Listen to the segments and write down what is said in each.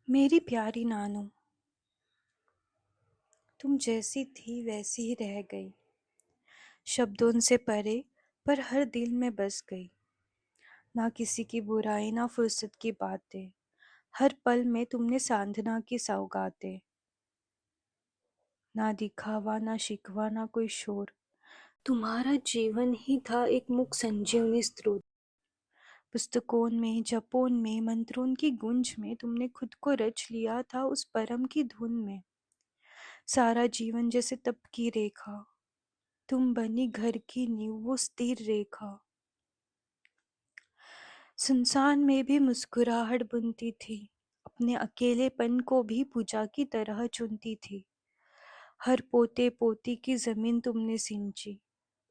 मेरी प्यारी नानू, तुम जैसी थी वैसी ही रह गई। शब्दों से परे पर हर दिल में बस गई। ना किसी की बुराई ना फुर्सत की बातें, हर पल में तुमने सांधना की सौगातें। ना दिखावा ना शिकवा ना कोई शोर, तुम्हारा जीवन ही था एक मुख संजीवनी स्रोत। पुस्तकों में जपों में मंत्रों की गूंज में तुमने खुद को रच लिया था उस परम की धुन में। सारा जीवन जैसे तप की रेखा, तुम बनी घर की नींव वो स्थिर रेखा। सुनसान में भी मुस्कुराहट बुनती थी, अपने अकेलेपन को भी पूजा की तरह चुनती थी। हर पोते पोती की जमीन तुमने सिंची,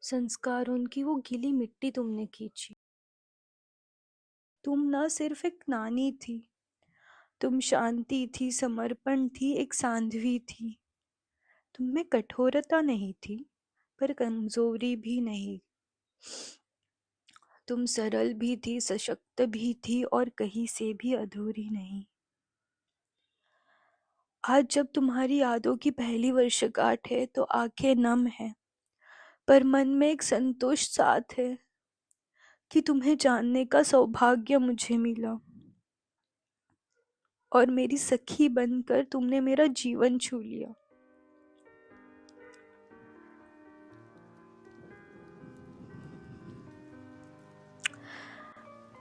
संस्कारों की वो गीली मिट्टी तुमने खींची। तुम न सिर्फ एक नानी थी, तुम शांति थी, समर्पण थी, एक सांध्वी थी। तुम में कठोरता नहीं थी पर कमजोरी भी नहीं। तुम सरल भी थी, सशक्त भी थी और कहीं से भी अधूरी नहीं। आज जब तुम्हारी यादों की पहली वर्षगांठ है तो आंखें नम है, पर मन में एक संतोष साथ है कि तुम्हें जानने का सौभाग्य मुझे मिला और मेरी सखी बनकर तुमने मेरा जीवन छू लिया।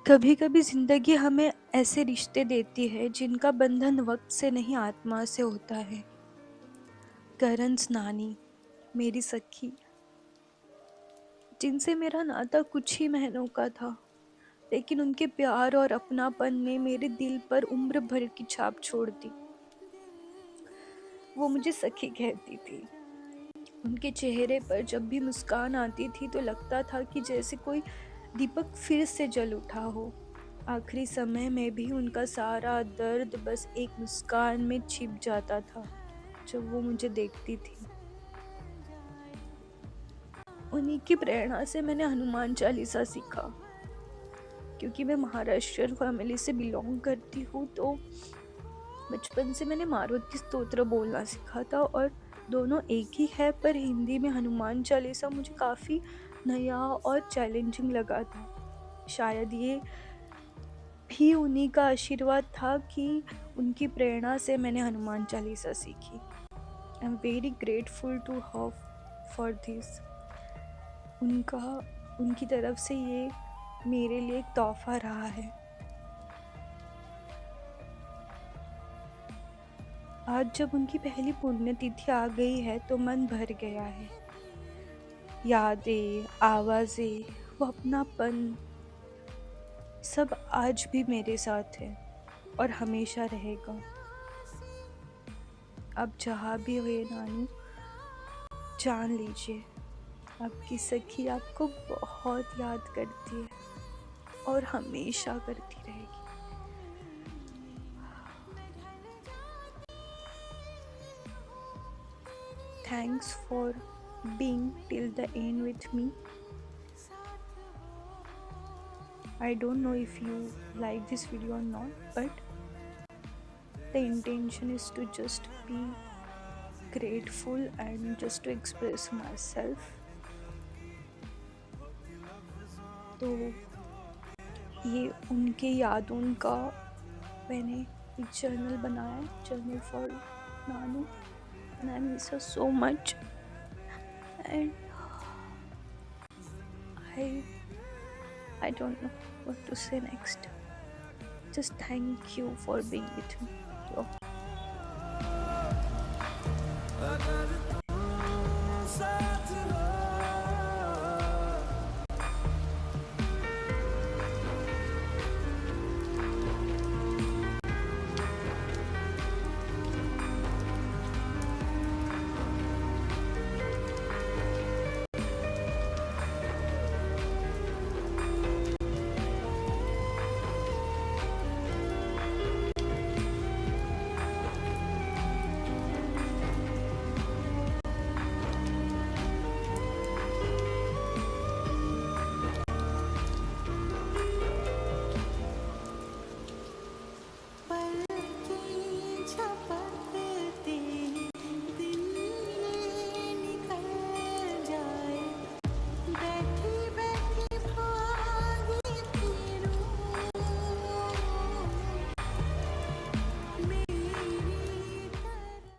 कभी कभी जिंदगी हमें ऐसे रिश्ते देती है जिनका बंधन वक्त से नहीं आत्मा से होता है। करंस नानी, मेरी सखी, जिनसे मेरा नाता कुछ ही महीनों का था, लेकिन उनके प्यार और अपनापन ने मेरे दिल पर उम्र भर की छाप छोड़ दी। वो मुझे सखी कहती थी। उनके चेहरे पर जब भी मुस्कान आती थी तो लगता था कि जैसे कोई दीपक फिर से जल उठा हो। आखिरी समय में भी उनका सारा दर्द बस एक मुस्कान में छिप जाता था जब वो मुझे देखती थी। उन्हीं की प्रेरणा से मैंने हनुमान चालीसा सीखा, क्योंकि मैं महाराष्ट्रियन फैमिली से बिलोंग करती हूँ। तो बचपन से मैंने मारुति स्तोत्र बोलना सीखा था और दोनों एक ही है, पर हिंदी में हनुमान चालीसा मुझे काफ़ी नया और चैलेंजिंग लगा था। शायद ये भी उन्हीं का आशीर्वाद था कि उनकी प्रेरणा से मैंने हनुमान चालीसा सीखी। I am very grateful to her for this. उनकी तरफ से ये मेरे लिए एक तोहफा रहा है। आज जब उनकी पहली पुण्यतिथि आ गई है तो मन भर गया है। यादें, आवाज़ें, वो अपनापन सब आज भी मेरे साथ है और हमेशा रहेगा। आप जहाँ भी हुए नानू, जान लीजिए आपकी सखी आपको बहुत याद करती है और हमेशा करती रहेगी। Thanks for being till the end with me. I don't know if you like this video or not, but the intention is to just be grateful and just to express myself. तो ये उनके यादों का मैंने एक journal बनाया, journal for Nanu, and I miss her so much. And I don't know what to say next. Just thank you for being with me.